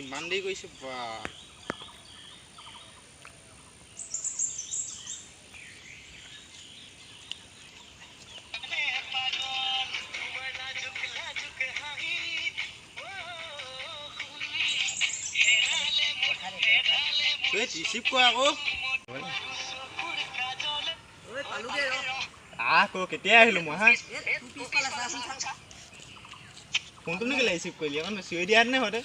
ইমান দেৰি কৰিছে বা ৰিচিভ কৰা আকৌ আকৌ কেতিয়া আহিলো মই হা ফোনটো নো কেলে ৰিচিভ কৰিলি এখন চিঞৰি দিয়া নে হতে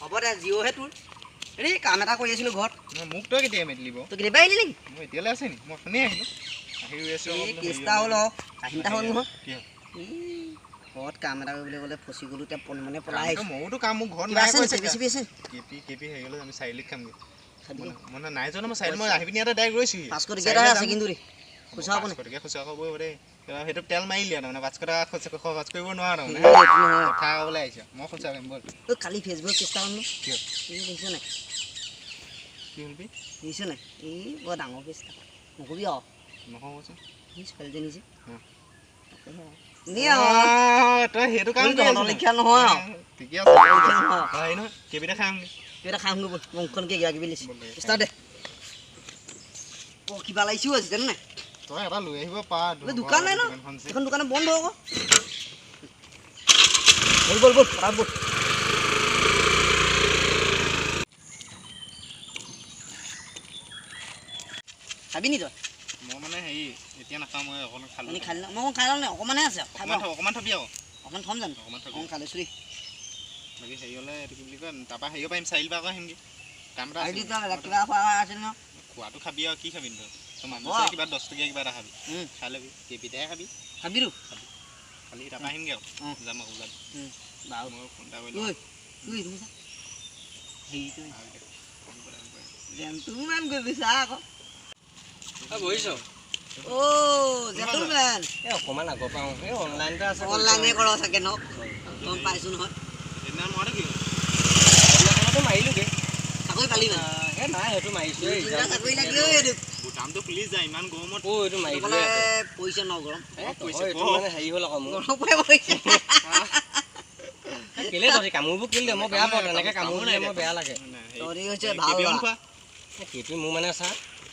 হ'ব দে জিঅ'হে তোৰ এই কাম এটা কৰি আছিলো ঘৰত মোক তই কেতিয়া মেলি দিব তই কেতিয়াবা আহিলি নেকি মই এতিয়ালৈ আছে নি মই শুনি আহিলো আহি ৰৈ আছো এই কেষ্টা হ'ল কাহিনীটা হ'ল নহয় ঘৰত কাম এটা কৰিবলৈ গ'লে ফচি গ'লো এতিয়া মানে পলাই আহিছোঁ ময়োতো কাম মোৰ ঘৰত নাই কেপি হেৰি গ'লে আমি চাৰিআলিত খামগৈ মানে নাই যোৱা মই চাৰিআলি মই আহি পিনি ইয়াতে ডাইৰেক্ট ৰৈছোহি 500 টকীয়া আছে কিন্তু দেই খুচা হ'ব নে খুচা হ'ব দেই সেইটো তেল মাৰিলি তাৰমানে 500 টকা খৰচ কৰিব নোৱাৰা তাৰমানে কথা ক'বলৈ আহিছে মই খুচা কৰিম ব'ল কালি ফেচবুকত চেষ্টা কৰিম কিয় দেখিছ নাই কি হ'লবি দেখিছ নাই এই বৰ ডাঙৰ চেষ্টা নকবি আৰু নহ'বচোন ছোৱালীজনী যে তই সেইটো কাম লিখা নহয় ঠিকে আছে নহয় কেইবিটা খাম কিবা খাম গৈ মুখখনকে কিবা কিবি লিখিছোঁ ষ্টাৰ্ট দে কিবা লাগিছোঁ আজি জানে নাই তই এটা লৈ আহিব পাৰ দোকান নাই ন এখন দোকানে বন্ধ আকৌ বল বল বল পৰাত বল খাবি নি তই মই মানে হেৰি এতিয়া নাখাওঁ মই অকণমান খালোঁ খালি মই খাই লওঁ নে অকণমানহে আছে অকণমান থবি আকৌ অকণমান থ'ম জানো অকণমান খাই লৈছোঁ দেই বাকী হেৰি হ'লে এইটো কি বুলি কয় তাৰপৰা হেৰিও পাৰিম চাৰিআলিৰ পৰা আকৌ আহিমগৈ কাম এটা কিবা খোৱা আছে ন খোৱাটো খাবি আৰু কি খাবি তই মানুহ কিবা 10 টকীয়া কিবা এটা খাবি খাই ল'বি কেইপিটাহে খাবি খাবিতো খালি তাৰপৰা আহিমগৈ আৰু যাম আকৌ ওলাবি বাৰু মই ফোন এটা কৰিলোঁ জেণ্টলমেন গৈ বিচা আকৌ বহিছ জেণ্টলমেন অকণমান আগৰ পৰা এই অনলাইনতে আছে অনলাইনে কৰ চাগে ন গম পাইছোঁ নহয় সেইদিনা মইতো কি মাৰিলোগৈ চাকৰি পালি মানে এই নাই সেইটো মাৰিছোঁ চাকৰি লাগে এইটো বুটামটো খুলি যায় ইমান গৰমত এইটো মাৰিলোঁ পৰিছে ন গৰম মানে হেৰি হ'ল আকৌ মোৰ গৰম পৰিছে কেলে তহঁতি কামোৰবোৰ কেলে মই বেয়া পাওঁ তেনেকৈ কামোৰ দিলে মই বেয়া লাগে তহঁতি হৈছে ভাল সেইটো মোৰ মানে চা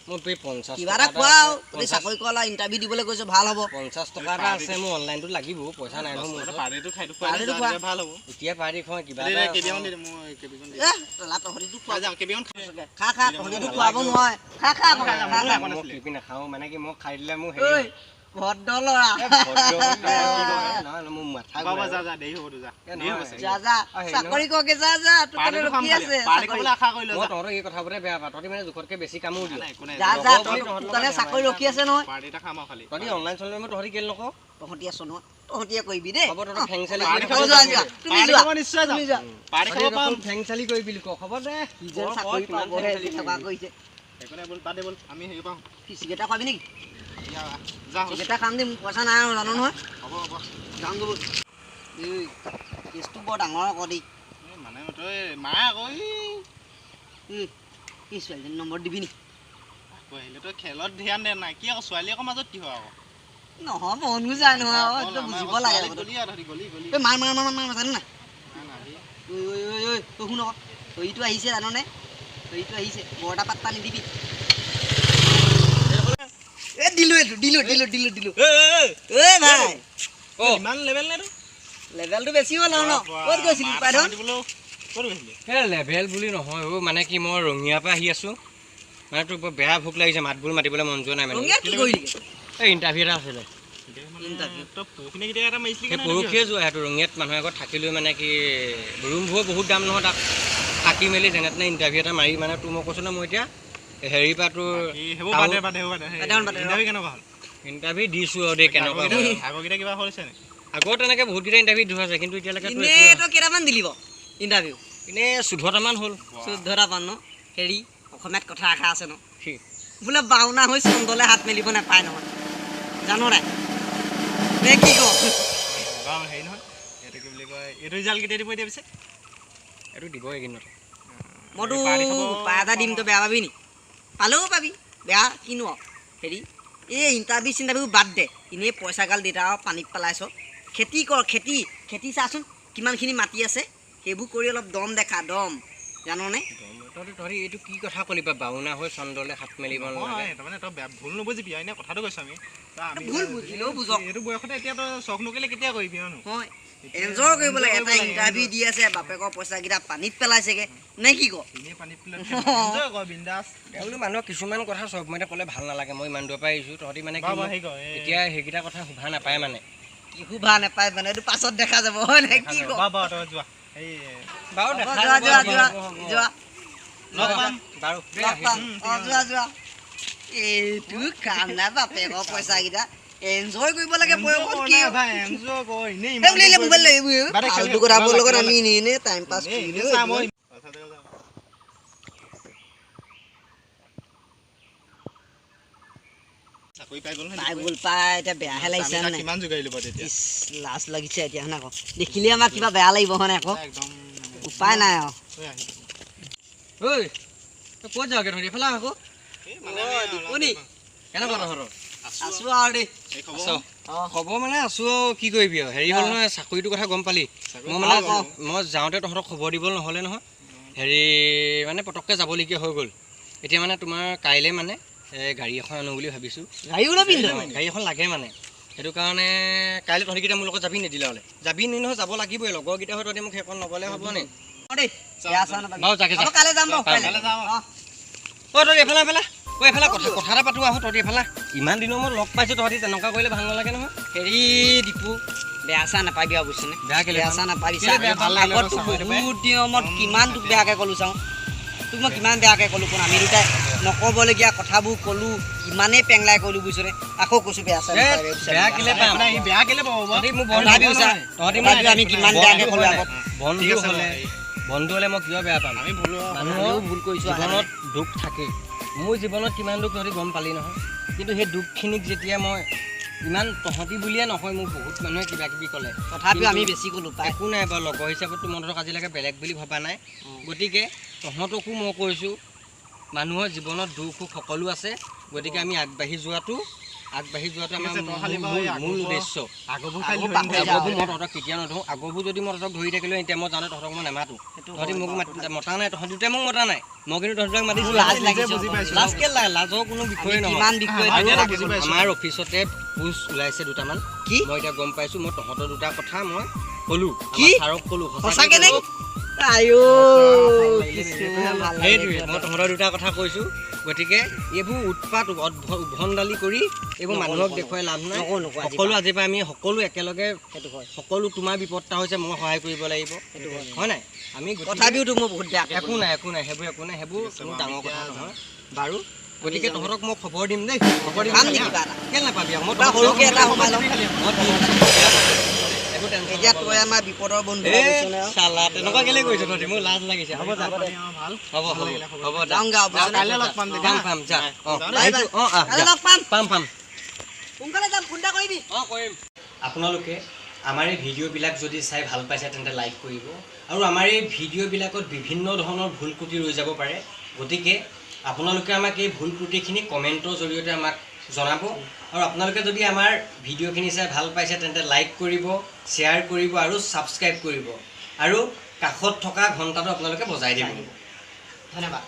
মোৰ 50 কিবা এটা খোৱা আৰু চাকৰি কৰা ইণ্টাৰভিউ দিবলৈ গৈছোঁ ভাল হ'ব 50 টকা এটা আছে মোৰ অনলাইনটোত লাগিব পইচা নাই নহয় মোৰ পাৰ্টিটো খাই ভাল হ'ব এতিয়া পাৰ্টি খোৱা কিবা খা খা তহঁতিটো খোৱাব নহয় খা খা মই কেপি নাখাওঁ মানে কি মই খাই দিলে মোৰ ভদ্ৰ ল'ৰা মোৰ মাথা চাকৰি কৰকে যা যা তোৰ ৰখি আছে মই তহঁতক এই কথাবোৰে বেয়া পাওঁ তহঁতি মানে জোখতকৈ বেছি কামোৰ দিয় যা যা তোৰ চাকৰি ৰখি আছে নহয় তহঁতি অনলাইন চলিলে মই তহঁতি কেলে নকওঁ তহঁতি আছ নহয় তহঁতিয়ে কৰিবি দেই হ'ব তহঁতক ফেং চালি ফেং চালি কৰি বুলি কওঁ খবৰ দে চাকৰি পাবহে থকা কৰিছে আমি হেৰি পাওঁ চিগেটা খুৱাবি নেকি চিগেটা খাম দেই মোৰ পইচা নাই আৰু জানো নহয় হ'ব হ'ব যাম গ'ল এই কেছটো বৰ ডাঙৰ আকৌ দেই মানে তই মায়ে আকৌ এই ছোৱালীজনী নম্বৰ দিবি নি আহিলে তই খেলত ধ্যান দে নাই কি আকৌ ছোৱালী আকৌ মাজত কি হয় আকৌ নহয় মনো যায় নহয় বুজিব লাগে মাৰ মাৰ মাৰ মাৰ জানো নাই ঐ শুন আকৌ তইটো আহিছে জাননে তইটো আহিছে বৰ এটা পাত্তা নিদিবি দিলো ভাই ইমান লেভেল নে লেভেলটো বেছি হ'ল আৰু ন ক'ত গৈছিলি পাইধন লেভেল বুলি নহয় মানে কি মই ৰঙিয়াৰ পৰা আহি আছোঁ মানে তোৰ বৰ বেয়া ভোক লাগিছে মাতবোৰ মাতিবলৈ মন যোৱা নাই মানে এই ইণ্টাৰভিউ এটা আছিলে পৰহিয়ে যোৱা সেইটো ৰঙিয়াত মানুহ আগত থাকি লৈ মানে কি ৰুমবোৰ বহুত দাম নহয় তাত থাকি মেলি যেনে তেনে ইণ্টাৰভিউ এটা মাৰি মানে তোৰ মই কৈছোঁ ন মই এতিয়া হেৰি পৰা তোৰ ইণ্টাৰভিউ দিছোঁ আৰু দেই কেনেকুৱা আগত তেনেকৈ বহুতকেইটা ইণ্টাৰভিউ দিয়া আছে কিন্তু এতিয়ালৈকে কেইটামান দিলি বাৰু ইণ্টাৰভিউ এনেই 14টামান হ'ল 14টামান ন হেৰি অসমীয়াত কথা এষাৰ আছে ন বোলে বাওনা হৈ চন্দলে হাত মেলিব নাপায় নহয় জানো নাই নে কি কওঁ হেৰি নহয় এইটো কি বুলি কয় এইটো ৰিজাল্ট কেতিয়া দিব এতিয়া পিছে এইটো দিব এইকেইদিনতে মইতো উপায় এটা দিম তই বেয়া পাবি নি পালেও পাবি বেয়া কিনো হেৰি এই ইণ্টাৰভিউ বাদ দে এনেই পইচা গাল দেউতা আৰু পানীত পেলাইছ খেতি কৰ খেতি চাচোন কিমানখিনি মাটি আছে সেইবোৰ কৰি অলপ দম দেখা দম জাননে তহঁতি এইটো কি কথা ক'লি বা বাউনা হৈ চন্দ্ৰলে হাত মেলিব নালাগে তাৰমানে তই ভুল নুবুজিবি এনে কথাটো কৈছো আমি ভুল বুজিলেও বুজক এইটো বয়সতে এতিয়া তই চখ নকৰিলে কেতিয়া কৰিবি ন হয় এনজয় কৰিব লাগে এটা ইণ্টাৰভিউ দি আছে বাপেকৰ পইচাকেইটা পানীত পেলাইছেগে নে কি ক এনেই পানীত পেলাই এনজয় কৰ বিন্দাছ বোলো মানুহক কিছুমান কথা চব মতে ক'লে ভাল নালাগে মই ইমান দূৰৰ পৰা আহিছোঁ তহঁতি মানে কি এতিয়া সেইকেইটা কথা শুভা নাপায় মানে কি শুভা নাপায় মানে এইটো পাছত দেখা যাব হয় নাই কি ক তই যোৱা এই বাৰু যোৱা লগ পাম বাৰু যোৱা এইটো কাম নাই বাপেকৰ পইচাকেইটা এনজয় কৰিব লাগে বয়সত কি ভাই এনজয় কৰ এনেই মোবাইল ফালতু কথাবোৰ লগত আমি এনেই টাইম পাছ কৰি চাকৰি পাই গ'ল পাই গ'ল পাই এতিয়া বেয়াহে লাগিছে নাই কিমান যোগাইলো বাৰু তেতিয়া লাজ লাগিছে এতিয়া হয় নাই আকৌ দেখিলে আমাৰ কিবা বেয়া লাগিব হয় নাই আকৌ একদম উপায় নাই আৰু ঐ তই ক'ত যাওঁগে তহঁতি এইফালে আকৌ কেনেকুৱা তহঁতৰ আছো আৰু দেই খবৰ মানে আছো আৰু কি কৰিবি আৰু হেৰি হ'ল নহয় চাকৰিটোৰ কথা গম পালি মই মানে মই যাওঁতে তহঁতক খবৰ দিবলৈ নহ'লে নহয় হেৰি মানে পটককৈ যাবলগীয়া হৈ গ'ল এতিয়া মানে তোমাৰ কাইলৈ মানে গাড়ী এখন আনো বুলি ভাবিছোঁ গাড়ী এখন লাগে মানে সেইটো কাৰণে কাইলৈ তহঁতিকেইটা মোৰ লগত যাবি নিদিলে হ'লে যাবি নি নহয় যাব লাগিবই লগৰকেইটা হৈ তহঁতি মোক সেইখন নগ'লে হ'ব নে বাৰু যাকে অ' তহঁতি এইফালে এইফালে কথা এটা পাতোঁ আহোঁ তহঁতি এইফালে ইমান দিনৰ মই লগ পাইছোঁ তহঁতি তেনেকুৱা কৰিলে ভাল নালাগে নহয় হেৰি দীপু বেয়া চেয়া নাপাবি আৰু বুজিছনে বেয়া কেলে চেয়া নাপাবি ভাল লাগিলে বহুত দিনৰ মূৰত কিমান তোক বেয়াকৈ ক'লোঁ চাওঁ তোক মই কিমান বেয়াকৈ ক'লোঁ কোন আমি দুটাই নক'বলগীয়া কথাবোৰ ক'লোঁ ইমানেই পেংলাই ক'লোঁ বুজিছনে আকৌ কৈছোঁ বেয়া চেয়া বেয়া কেলে পাম বেয়া কেলে পাব তহঁতি মোক তহঁতি আমি কিমান বেয়াকৈ ক'লোঁ আগত বন্ধু হ'লে মই কিয় বেয়া পাম আমি ভুল মানুহৰ ভুল কৰিছোঁ জীৱনত দুখ থাকে মোৰ জীৱনত কিমান দুখ তহঁতি গম পালি নহয় কিন্তু সেই দুখখিনিক যেতিয়া মই ইমান তহঁতি বুলিয়ে নহয় মোক বহুত মানুহে কিবা কিবি ক'লে তথাপিও আমি বেছি ক'লোঁ পাই একো নাই বাৰু লগৰ হিচাপততো মই তহঁতক আজিলৈকে বেলেগ বুলি ভবা নাই গতিকে তহঁতকো মই কৈছোঁ মানুহৰ জীৱনত দুখ সুখ সকলো আছে গতিকে আমি আগবাঢ়ি যোৱাটো আমাৰ মূল উদ্দেশ্য আগৰবোৰ মই তহঁতক কেতিয়া নধৰোঁ আগৰবোৰ যদি মই তহঁতক ধৰি থাকিলোঁ এতিয়া মই জানো তহঁতক মই নামাতো তহঁতি মোক মতা নাই তহঁতি দুটাই মোক মতা নাই মই কিন্তু তহঁতক মাতিছোঁ লাজ কেলে লাজৰ কোনো বিষয়ে নহয় আমাৰ অফিচতে পোষ্ট ওলাইছে দুটামান কি মই এতিয়া গম পাইছোঁ মই তহঁতৰ দুটা কথা মই ক'লোঁ কি ছাৰক ক'লোঁ সঁচাকৈ নে সেইটোৱে মই তহঁতৰ দুটা কথা কৈছোঁ গতিকে এইবোৰ উৎপাত উভণ্ডালি কৰি এইবোৰ মানুহক দেখুৱাই লাভ নাই সকলো আজিৰ পৰা আমি সকলো একেলগে সকলো তোমাৰ বিপদটা হৈছে মই সহায় কৰিব লাগিব হয় নাই আমি তথাপিওতো মোৰ বহুত বেয়া একো নাই সেইবোৰ কোনো ডাঙৰ কথা নহয় বাৰু গতিকে তহঁতক মই খবৰ দিম দেই খবৰ দিম কেলে নাপাবি মই সৰুকৈ এটা সোমাই লওঁ এতিয়া তই আমাৰ বিপদৰ বন্ধু চালা তেনেকুৱা কেলে কৰিছ তহঁতি মোৰ লাজ লাগিছে হ'ব যা হ'ব কাইলৈ লগ পাম পাম যা পাম সোনকালে যাম ফোন এটা কৰিবি কৰিম আপোনালোকে আমাৰ এই ভিডিঅ'বিলাক যদি চাই ভাল পাইছে তেন্তে লাইক কৰিব আৰু আমাৰ এই ভিডিঅ'বিলাকত বিভিন্ন ধৰণৰ ভুল ত্ৰুটি ৰৈ যাব পাৰে গতিকে আপোনালোকে আমাক এই ভুল ত্ৰুটিখিনি কমেণ্টৰ জৰিয়তে আমাক জনাব আৰু আপোনালোকে যদি আমাৰ ভিডিঅ'খিনি চাই ভাল পাইছে তেন্তে লাইক কৰিব শ্বেয়াৰ কৰিব আৰু ছাবস্ক্ৰাইব কৰিব আৰু কাষত থকা ঘণ্টাটো আপোনালোকে বজাই দিব ধন্যবাদ